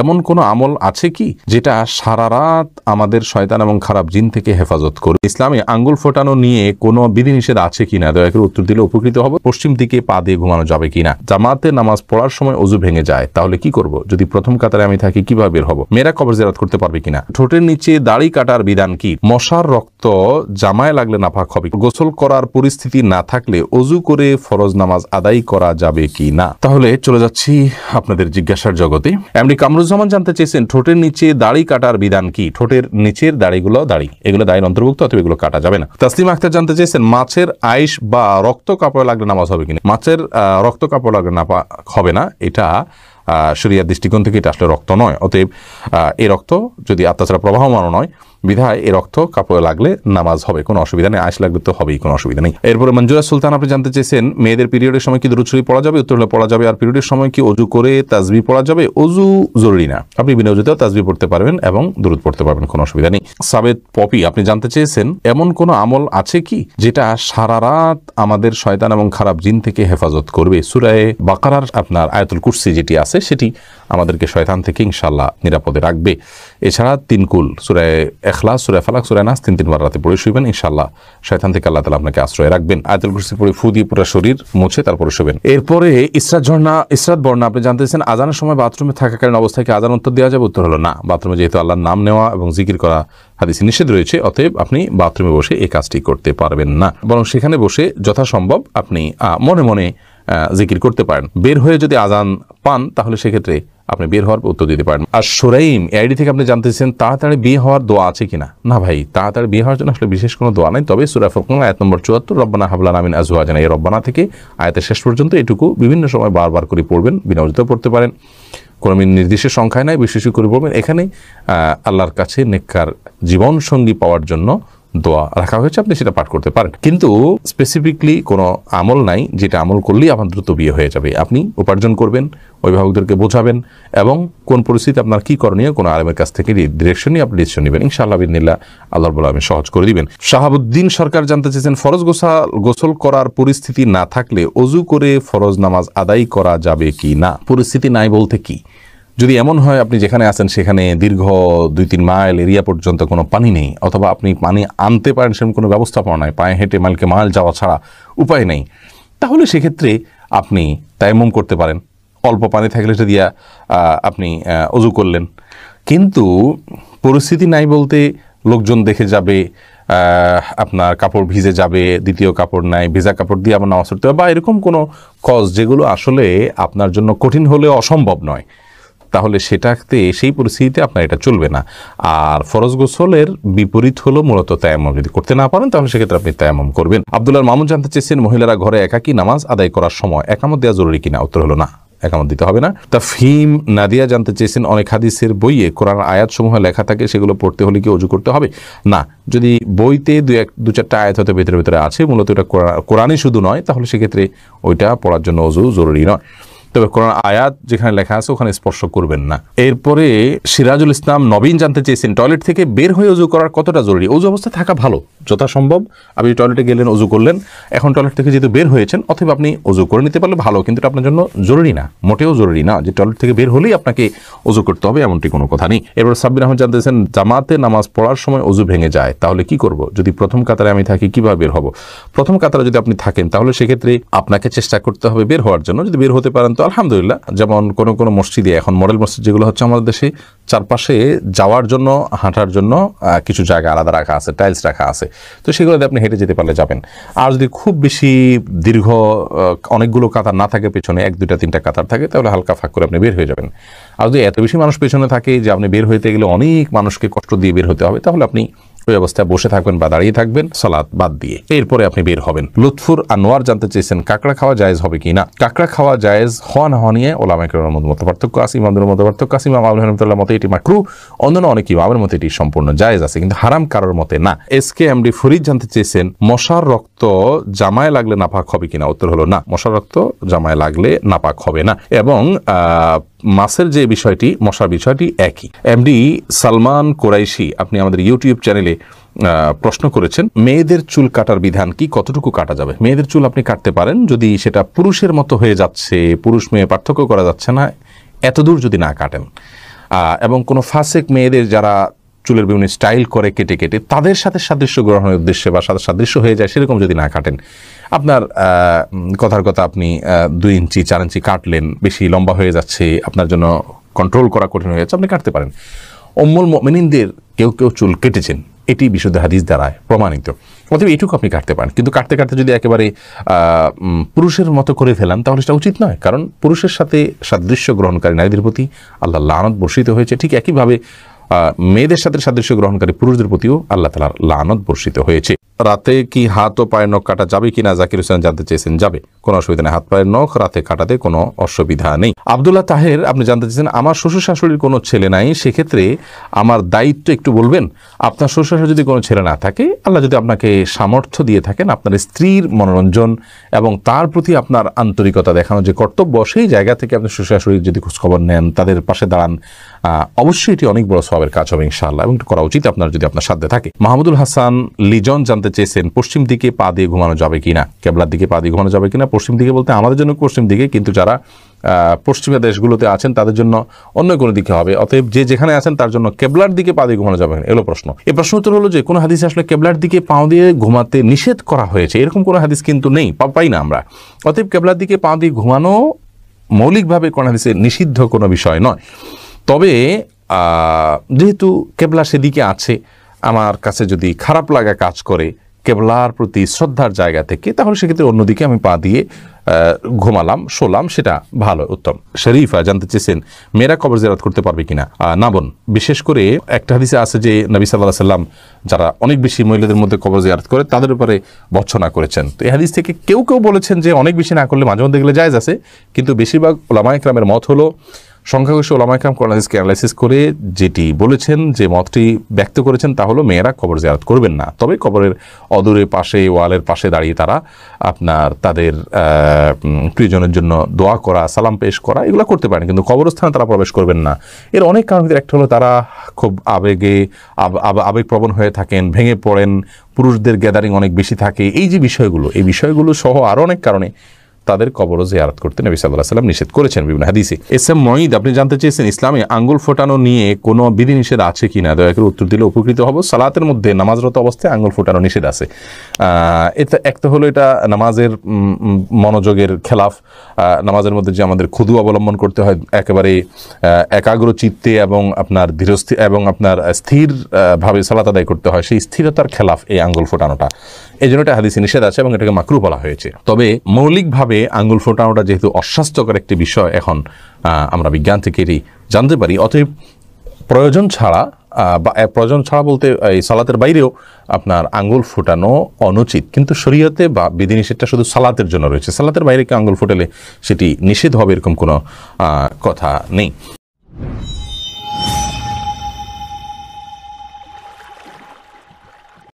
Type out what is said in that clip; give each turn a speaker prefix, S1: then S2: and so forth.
S1: এমন কোন আমল আছে কি যেটা সারা রাত আমাদের শয়তান এবং খারাপ জিন থেকে হেফাজত করবে? ইসলামে আঙ্গুল ফোটানো নিয়ে কোনো বিধিনিষেধ আছে কিনা দয়া করে উত্তর দিলে উপকৃত হবে। পশ্চিম দিকে পা দিয়ে ঘুমানো যাবে কিনা? জামাতে নামাজ পড়ার সময় ওযু ভেঙে যায়, তাহলে কি করব? যদি প্রথম কাতারে আমি থাকি কিভাবে বের হব? মেয়েরা কবর জিয়ারত করতে পারবে কিনা? ঠোঁটের নিচে দাড়ি কাটার বিধান কি? মশার রক্ত জামায় লাগলে নাপাক হবে? গোসল করার পরিস্থিতি না থাকলে ওযু করে ফরজ নামাজ আদায় করা যাবে কি না? তাহলে চলে যাচ্ছি আপনাদের জিজ্ঞাসার জগতে। এমনি কামরুজ্জামান জানতে চেয়েছেন ঠোঁটের নিচে দাড়ি কাটার বিধান কি? ঠোঁটের নিচের দাড়িগুলো এগুলো দাড়ির অন্তর্ভুক্ত, অথবা এগুলো কাটা যাবে না। তাসলিমা আক্তার জানতে চেয়েছেন মাছের আইশ বা রক্ত কাপড়ে লাগলে নামাজ হবে কিনা? মাছের রক্ত কাপড় লাগলে নাপাক হবে না, এটা শরিয়ার দৃষ্টিকোণ থেকে এটা আসলে রক্ত নয়। অতএব এই রক্ত যদি আত্মাছাড়া প্রবাহমান নয় বিধায় এই রক্ত কাপড়ে লাগলে নামাজ হবে, কোনো অসুবিধা নেই। আইস লাগলে তো হবেই, কোনো অসুবিধা নেই। এরপরে মঞ্জুরা সুলতান আপনি জানতে চেয়েছেন মেয়েদের পিরিয়ডের সময় কি দুরূদ শরীফ পড়া যাবে? উত্তর হলো পড়া যাবে। আর পিরিয়ডের সময় কি ওযু করে তাসবিহ পড়া যাবে? ওযু জরুরি না, আপনি বিনা ওযুতেও তাসবিহ পড়তে পারবেন এবং দুরূদ পড়তে পারবেন, কোনো অসুবিধা নেই। সাবেদ পপি আপনি জানতে চেয়েছেন এমন কোন আমল আছে কি যেটা সারা রাত আমাদের শয়তান এবং খারাপ জিন থেকে হেফাজত করবে? সূরা বাকারার আপনার আয়াতুল কুরসি যেটি আছে সেটি আমাদেরকে শয়তান থেকে ইনশাআল্লাহ নিরাপদে রাখবে। এছাড়া তিনকুল সূরা ইখলাস, সূরা ফালাক, সূরা নাস তিনবার রাতে পড়ে শুবেন, ইনশাআল্লাহ শয়তান থেকে আল্লাহ তাআলা আপনাকে আশ্রয় রাখবেন। আয়াতুল কুরসি পড়ে ফু দিয়ে পুরো শরীর মুছে তারপরে শুবেন। এরপরে ইসরাত বর্ণা আপনি জানতেছেন আজানের সময় বাথরুমে থাকাকালীন অবস্থায় কি আজান উত্তর দেওয়া যাবে? উত্তর হলো না। বাথরুমে যেহেতু আল্লাহর নাম নেওয়া এবং জিকির করা হাদিসে নিষেধ রয়েছে, অতএব আপনি বাথরুমে বসে এই কাজটি করতে পারবেন না, বরং সেখানে বসে যথাসম্ভব আপনি মনে মনে জিকির করতে পারেন। বের হয়ে যদি আজান পান তাহলে সেক্ষেত্রে আপনি বের হওয়ার উত্তর দিতে পারেন। আর সুরাইম আইডি থেকে আপনি জানতেছেন তাড়াতাড়ি বিয়ে হওয়ার দোয়া আছে কিনা? না ভাই, তাড়াতাড়ি বিয়ে হওয়ার জন্য আসলে বিশেষ কোনো দোয়া নাই, তবে সূরা ফুরকান আয়াত নম্বর 74 রব্বানা হাব লানা মিন আজওয়াজিনা, এই রব্বানা থেকে আয়াতের শেষ পর্যন্ত এটুকু বিভিন্ন সময় বারবার করে পড়বেন, বিনা ওযুতেও পড়তে পারেন, কোনো নির্দিষ্ট সংখ্যায় নাই, বিশেষ করে পড়বেন। এখানে আল্লাহর কাছে নেককার জীবন সঙ্গী পাওয়ার জন্য দোয়া রাখা হয়েছে, আপনি সেটা পাঠ করতে পারেন। কিন্তু স্পেসিফিকলি কোনো আমল নাই যেটা আমল করলেই আপনার দ্রুত বিয়ে হয়ে যাবে। আপনি উপার্জন করবেন, অভিভাবকদেরকে বোঝাবেন এবং কোন পরিস্থিতি আপনার কি করণীয় কোনো আলেমের কাছ থেকে ডিরেকশন নিয়ে আপনি ডিসিশন নেবেন, ইনশাআল্লাহ বিদিনিল্লাহ আল্লাহ রাব্বুল আলামিন সহজ করে দিবেন। শাহাবুদ্দিন সরকার জানতে চেয়েছেন ফরজ গোসল করার পরিস্থিতি না থাকলে ওযু করে ফরজ নামাজ আদায় করা যাবে কি না? পরিস্থিতি নাই বলতে কি? যদি এমন হয় আপনি যেখানে আছেন সেখানে দীর্ঘ 2-3 মাইল এরিয়া পর্যন্ত কোনো পানি নেই, অথবা আপনি পানি আনতে পারেন সেরকম কোনো ব্যবস্থাপনা নাই, পায়ে হেঁটে মাইল যাওয়া ছাড়া উপায় নেই, তাহলে সেক্ষেত্রে আপনি তায়াম্মুম করতে পারেন। অল্প পানি থাকলে সেটা দিয়া আপনি ওযু করলেন। কিন্তু পরিস্থিতি নাই বলতে লোকজন দেখে যাবে, আপনার কাপড় ভিজে যাবে, দ্বিতীয় কাপড় নাই, ভেজা কাপড় দিয়ে আবার নামাজ পড়তে হবে, বা এরকম কোনো কজ যেগুলো আসলে আপনার জন্য কঠিন হলেও অসম্ভব নয়, তাহলে সেটাতে সেই পরিস্থিতিতে আপনার এটা চলবে না। আর ফরজ গোসলের বিপরীত হলো মূলত তায়াম্মুম। যদি করতে না পারেন তাহলে সেক্ষেত্রে আপনি তায়াম্মুম করবেন। আব্দুল্লাহ মামুন জানতে চেয়েছেন মহিলারা ঘরে একাকী নামাজ আদায় করার সময় একামত দেওয়া জরুরি কিনা? উত্তর হলো না, একামত দিতে হবে না। তাফহিম নাদিয়া জানতে চেয়েছেন অনেক হাদিসের বইয়ে কোরআন আয়াতসমূহ লেখা থাকে, সেগুলো পড়তে হলে কি ওযু করতে হবে? না, যদি বইতে 2-4টা আয়াত হয়তো ভেতরে আছে, মূলত এটা কোরআনই শুধু নয়, তাহলে সেক্ষেত্রে ওইটা পড়ার জন্য ওযু জরুরি নয়। তবে কোরআন আয়াত যেখানে লেখা আছে ওখানে স্পর্শ করবেন না। এরপরে সিরাজুল ইসলাম নবীন জানতে চেয়েছেন টয়লেট থেকে বের হয়ে ওযু করার কতটা জরুরি? ওযু অবস্থায় থাকা ভালো, যথাসম্ভব আপনি টয়লেটে গেলেন, ওযু করলেন, এখন টয়লেট থেকে যেহেতু বের হয়েছেন অথবা আপনি ওযু করে নিতে পারলে ভালো, কিন্তু এটা আপনার জন্য জরুরি না, মোটেও জরুরি না যে টয়লেট থেকে বের হলেই আপনাকে ওযু করতে হবে, এমনটি কোনো কথা নেই। এরপর সাব্বির আহমেদ জানতে চেয়েছেন জামাতে নামাজ পড়ার সময় ওযু ভেঙে যায়, তাহলে কি করব? যদি প্রথম কাতারে আমি থাকি কিভাবে বের হব? প্রথম কাতারে যদি আপনি থাকেন তাহলে সেক্ষেত্রে আপনাকে চেষ্টা করতে হবে বের হওয়ার জন্য। যদি বের হতে পারেন তো আলহামদুলিল্লাহ। যেমন কোনো মসজিদে, এখন মডেল মসজিদ যেগুলো হচ্ছে আমাদের দেশে, চারপাশে যাওয়ার জন্য হাঁটার জন্য কিছু জায়গা আলাদা রাখা আছে, টাইলস রাখা আছে, তো সেগুলোতে আপনি হেঁটে যেতে পারলে যাবেন। আর যদি খুব বেশি দীর্ঘ অনেকগুলো কাতার না থাকে, পেছনে 1-2-3টা কাতার থাকে, তাহলে হালকা ফাঁক করে আপনি বের হয়ে যাবেন। আর যদি এত বেশি মানুষ পেছনে থাকে যে আপনি বের হইতে গেলে অনেক মানুষকে কষ্ট দিয়ে বের হতে হবে, তাহলে আপনি ওই অবস্থায় বসে থাকবেন বা দাঁড়িয়ে থাকবেন সালাত বাদ দিয়ে, এরপরে আপনি বের হবেন। লুৎফুর আনোয়ার জানতে চেয়েছেন কাঁকড়া খাওয়া জায়েজ হবে কি না? কাঁকড়া খাওয়া জায়েজ হওয়া না হওয়া নিয়ে ওলামায়ে কেরামের মধ্যে পার্থক্য আছে, ইমামদের মধ্যে পার্থক্য আছে। ইমাম আবু হানিফার মতে এটি মাকরুহ, অন্যান্য অনেক ইমামের মতে এটি সম্পূর্ণ জায়েজ আছে, কিন্তু হারাম কারোর মতে না। SKMD ফরিদ জানতে চেয়েছেন মশার রক্ত জামায় লাগলে নাপাক হবে কিনা? উত্তর হলো না, মশার রক্ত জামায় লাগলে নাপাক হবে না। এবং মাছের যে বিষয়টি, মশার বিষয়টি একই। এমডি সালমান কোরাইশি আপনি আমাদের ইউটিউব চ্যানেলে প্রশ্ন করেছেন মেয়েদের চুল কাটার বিধান কি, কতটুকু কাটা যাবে? মেয়েদের চুল আপনি কাটতে পারেন যদি সেটা পুরুষের মতো হয়ে যাচ্ছে, পুরুষ মেয়ে পার্থক্য করা যাচ্ছে না, এতদূর যদি না কাটেন। এবং কোনো ফাসেক মেয়েদের যারা চুলের বিভিন্ন স্টাইল করে কেটে কেটে তাদের সাথে সাদৃশ্য গ্রহণের উদ্দেশ্যে বা সাথে সাদৃশ্য হয়ে যায় সেরকম যদি না কাটেন, আপনার কথার কথা আপনি 2 ইঞ্চি 4 ইঞ্চি কাটলেন, বেশি লম্বা হয়ে যাচ্ছে, আপনার জন্য কন্ট্রোল করা কঠিন হয়ে যাচ্ছে, আপনি কাটতে পারেন। উম্মুল মুমিনিনদের কেউ কেউ চুল কেটেছেন, এটি বিশুদ্ধ হাদিস দ্বারায় প্রমাণিত। অতএব এইটুকু আপনি কাটতে পারেন, কিন্তু কাটতে কাটতে যদি একেবারে পুরুষের মতো করে ফেলান তাহলে সেটা উচিত নয়, কারণ পুরুষের সাথে সাদৃশ্য গ্রহণকারী নারীদের প্রতি আল্লাহ লানত বর্ষিত হয়েছে। ঠিক একইভাবে মেয়েদের সাথে সাদৃশ্য গ্রহণকারী পুরুষদের প্রতিও আল্লাহ তাআলার লানত বর্ষিত হয়েছে। রাতে কি হাত ও পায়ের নখ কাটা যাবে কিনা জাকির হোসেন জানতে চেয়েছেন। যাবে, কোনো অসুবিধা নেই, হাত পায়ের নখ রাতে কাটাতে কোনো অসুবিধা নেই। আব্দুল্লাহ তাহের আপনি জানতে চেয়েছেন আমার শ্বশুর শাশুড়ির কোনো ছেলে নাই, সেক্ষেত্রে আমার দায়িত্ব একটু বলবেন। আপনার শ্বশুর শাশুড়ি যদি কোনো ছেলে না থাকে, আল্লাহ যদি আপনাকে সামর্থ্য দিয়ে থাকেন, আপনার স্ত্রীর মনোরঞ্জন এবং তার প্রতি আপনার আন্তরিকতা দেখানো যে কর্তব্য, সেই জায়গা থেকে আপনি শ্বশুর শাশুড়ির যদি খোঁজখবর নেন, তাদের পাশে দাঁড়ান, অবশ্যই এটি অনেক বড় সওয়াবের কাজ হবে ইনশাআল্লাহ, এবং করা উচিত আপনার যদি আপনার সাধ্যে থাকে। মাহমুদুল হাসান লিজন জানতে চেয়েছেন পশ্চিম দিকে পা দিয়ে ঘুমানো যাবে কিনা, কেবলার দিকে পা দিয়ে ঘুমানো যাবে কিনা। পশ্চিম দিকে বলতে আমাদের জন্য পশ্চিম দিকে, কিন্তু যারা পশ্চিমা দেশগুলোতে আছেন তাদের জন্য অন্য কোনো দিকে হবে। অতএব যে যেখানে আছেন তার জন্য কেবলার দিকে পা দিয়ে ঘুমানো যাবে না, এলো প্রশ্ন। এই প্রশ্ন উত্তর হলো যে কোনো হাদিসে আসলে কেবলার দিকে পা দিয়ে ঘুমাতে নিষেধ করা হয়েছে এরকম কোনো হাদিস কিন্তু নেই, পাই না আমরা। অতএব কেবলার দিকে পা দিয়ে ঘুমানো মৌলিকভাবে কোনো হাদিসে নিষিদ্ধ কোনো বিষয় নয়। তবে যেহেতু কেবলা সেদিকে আছে, আমার কাছে যদি খারাপ লাগা কাজ করে কেবলার প্রতি শ্রদ্ধার জায়গা থেকে, তাহলে সেক্ষেত্রে অন্যদিকে আমি পা দিয়ে ঘুমালাম, শোলাম, সেটা ভালো, উত্তম। শরীফা জানতে চেয়েছেন মেয়েরা কবর জিয়ারত করতে পারবে কিনা। না বোন, বিশেষ করে একটা হাদিসে আছে যে নবী সাল্লাল্লাহু আলাইহি সাল্লাম যারা অনেক বেশি মহিলাদের মধ্যে কবর জিয়ারত করে তাদের উপরে ভর্ৎসনা করেছেন। তো এই হাদিস থেকে কেউ কেউ বলেছেন যে অনেক বেশি না করলে মাঝে মধ্যে গেলে জায়েজ আছে, কিন্তু বেশিরভাগ উলামায়ে কেরামের মত হলো, সংখ্যাগরিষ্ঠ উলামায়ে কেরাম কোরআন হাদিসকে অ্যানালাইসিস করে যেটি বলেছেন, যে মতটি ব্যক্ত করেছেন, তা হলো মেয়েরা কবর জিয়ারত করবেন না। তবে কবরের অদূরে পাশে, ওয়ালের পাশে দাঁড়িয়ে তারা আপনার তাদের প্রিয়জনের জন্য দোয়া করা, সালাম পেশ করা, এগুলো করতে পারেন, কিন্তু কবরস্থানে তারা প্রবেশ করবেন না। এর অনেক কারণের একটা হলো তারা খুব আবেগপ্রবণ হয়ে থাকেন, ভেঙে পড়েন, পুরুষদের গ্যাদারিং অনেক বেশি থাকে, এই যে বিষয়গুলো, এই বিষয়গুলো সহ আরও অনেক কারণে তাদের কবরও জিয়ারত করতে নবী সাল্লাল্লাহু আলাইহি ওয়াসাল্লাম নিষেধ করেছেন বিভিন্ন হাদিসে। এস এম মঈদ আপনি জানতে চেয়েছেন ইসলামে আঙ্গুল ফোটানো নিয়ে কোনো বিধিনিষেধ আছে কিনা, দয়া করে উত্তর দিলে উপকৃত হব। সালাতের মধ্যে নামাজরত অবস্থায় আঙ্গুল ফোটানো নিষেধ আছে। এটা একটা হলো এটা নামাজের মনোযোগের খেলাফ। নামাজের মধ্যে যে আমাদের খুদু অবলম্বন করতে হয়, একেবারে একাগ্র চিত্তে এবং আপনার ধীরস্থির এবং আপনার স্থির ভাবে সালাত আদায় করতে হয়, সেই স্থিরতার খেলাফ এই আঙ্গুল ফোটানোটা। এই জন্য এটা হাদিসে নিষেধ আছে এবং এটাকে মাকরুহ বলা হয়েছে। তবে মৌলিকভাবে আঙ্গুল ফোটানোটা যেহেতু অস্বাস্থ্যকর একটি বিষয়, এখন আমরা বিজ্ঞান থেকে এটি জানতে পারি। অতএব প্রয়োজন ছাড়া বলতে এই সালাতের বাইরেও আপনার আঙ্গুল ফোটানো অনুচিত, কিন্তু শরীয়তে বা বিধিনিষেধটা শুধু সালাতের জন্য রয়েছে। সালাতের বাইরে কেউ আঙ্গুল ফোটালে সেটি নিষেধ হবে এরকম কোনো কথা নেই।